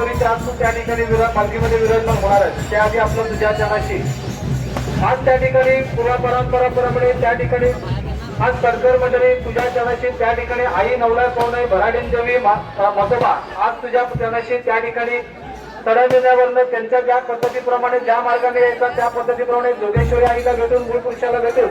जोगेश्वरीच्या आज तू त्या ठिकाणी पालखीमध्ये विराजमान होणार आहे। त्याआधी आपलं तुझ्या चरणाशी आज त्या ठिकाणी पुरा परंपराप्रमाणे त्या ठिकाणी आज सरकार मंडळी तुझ्या चरणाशी त्या ठिकाणी आई नवला पवनाई भराडीन देवी मतोबा आज तुझ्या चरणाशी त्या ठिकाणी चढवण्यावरनं त्यांच्या ज्या पद्धतीप्रमाणे ज्या मार्गाने यायचा त्या पद्धतीप्रमाणे जोगेश्वरी आईला भेटून मूळ पुरुषाला भेटून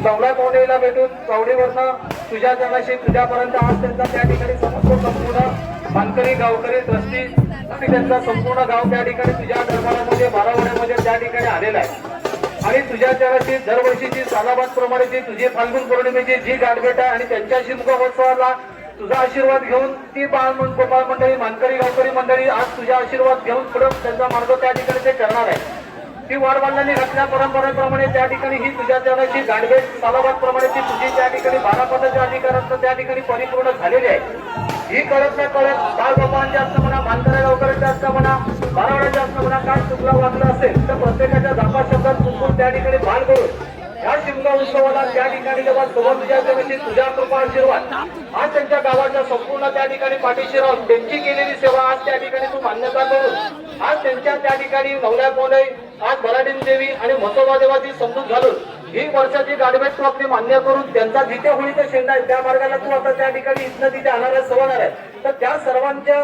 नवला पवनाईला भेटून चौडीवरनं तुझ्या चरणाशी तुझ्यापर्यंत आज त्यांचा त्या ठिकाणी संपूर्ण मानकरी गावकरी ट्रस्टी आणि त्यांचा संपूर्ण गाव त्या ठिकाणी तुझ्या दरबारामध्ये बारावड्यामध्ये त्या ठिकाणी आलेला आहे। आणि तुझ्या चरणाशी दरवर्षीची सालाबाद प्रमाणेची तुझी फाल्गुन पौर्णिमेची जी गाठभेट आहे आणि त्यांच्या शिमगोत्सवाला तुझा आशीर्वाद घेऊन ती बाळ मंडळी मानकरी गावकरी मंडळी आज तुझा आशीर्वाद घेऊन पुढे त्यांचा मार्ग त्या ठिकाणी ते करणार आहे। ती वाडवडिलांनी घातल्या परंपरेप्रमाणे त्या ठिकाणी ही तुझ्या चरणाची गाठभेट सालाबाद प्रमाणेची तुझी त्या ठिकाणी 12 पदाच्या अधिकारात त्या ठिकाणी परिपूर्ण झालेली आहे। ही कळत नाही कळत बाळबाबांच्या असतं म्हणा मानकरी गावकऱ्यांच्या असतं म्हणा बारावड्याच्या असतं म्हणा काय चुकला वागलं असेल तर प्रत्येकाच्या जापा शब्दात चुकून त्या ठिकाणी भाल करून या शिमगा उत्सवाला त्या ठिकाणी जेव्हा सोबत तुझ्या चरणाशी तुझ्या कृपा आशीर्वाद आज त्यांच्या गावाच्या संपूर्ण त्या ठिकाणी पाठीशी राहून त्यांची केलेली सेवा आज त्या ठिकाणी तू मान्यता करून आज त्यांच्या त्या ठिकाणी नवल्या पवनाई आज भराडीन देवी आणि मतोबा देवाची समजूत घालून ही वर्षाची गाठभेट तू आपली मान्य करून त्यांचा जिथे होळीचा शेंडा आहे त्या मार्गाला तू आता त्या ठिकाणी इथनं तिथे आणणार सवणार आहे। तर त्या सर्वांच्या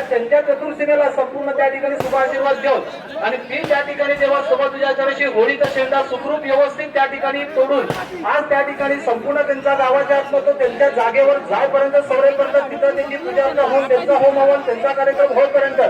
त्यांच्या चतुर्सीमेला संपूर्ण त्या ठिकाणी शुभ आशीर्वाद देऊन आणि ती त्या ठिकाणी जेव्हा सोबत तुझ्या चरणाशी होळीचा शेंडा सुखरूप व्यवस्थित त्या ठिकाणी तोडून आज त्या ठिकाणी संपूर्ण त्यांचा गावाच्या आतमध्ये त्यांच्या जागेवर जायपर्यंत सवरेपर्यंत तिथं त्यांची पूजा होऊन त्यांचा होम हवन त्यांचा कार्यक्रम होईपर्यंत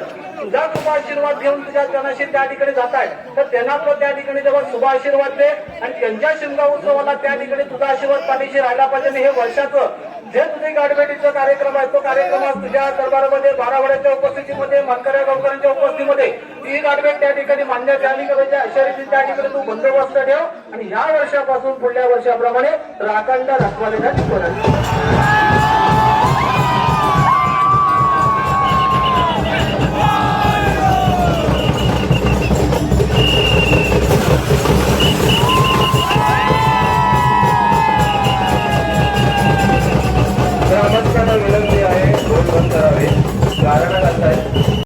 तुझा शुभ आशीर्वाद घेऊन तुझ्या चरणाशी त्या ठिकाणी जात आहे। तर त्यांना पण त्या ठिकाणी जेव्हा शुभ आशीर्वाद दे आणि त्यांच्या शिमगा उत्सवाला त्या ठिकाणी तुझा आशीर्वाद पाठीशी राहायला पाहिजे। हे वर्षाचं जे तुझे गाठभेटीचा कार्यक्रम आहे तो कार्यक्रम आज तुझ्या दरबारामध्ये बारावड्याच्या उपस्थितीमध्ये मानकरी गावकऱ्यांच्या उपस्थितीमध्ये ही गाठभेट त्या ठिकाणी मान्य झाली करायची अशा रीतीने त्या ठिकाणी तू बंदोबस्त ठेव आणि ह्या वर्षापासून पुढल्या वर्षाप्रमाणे राखंड दाखवायला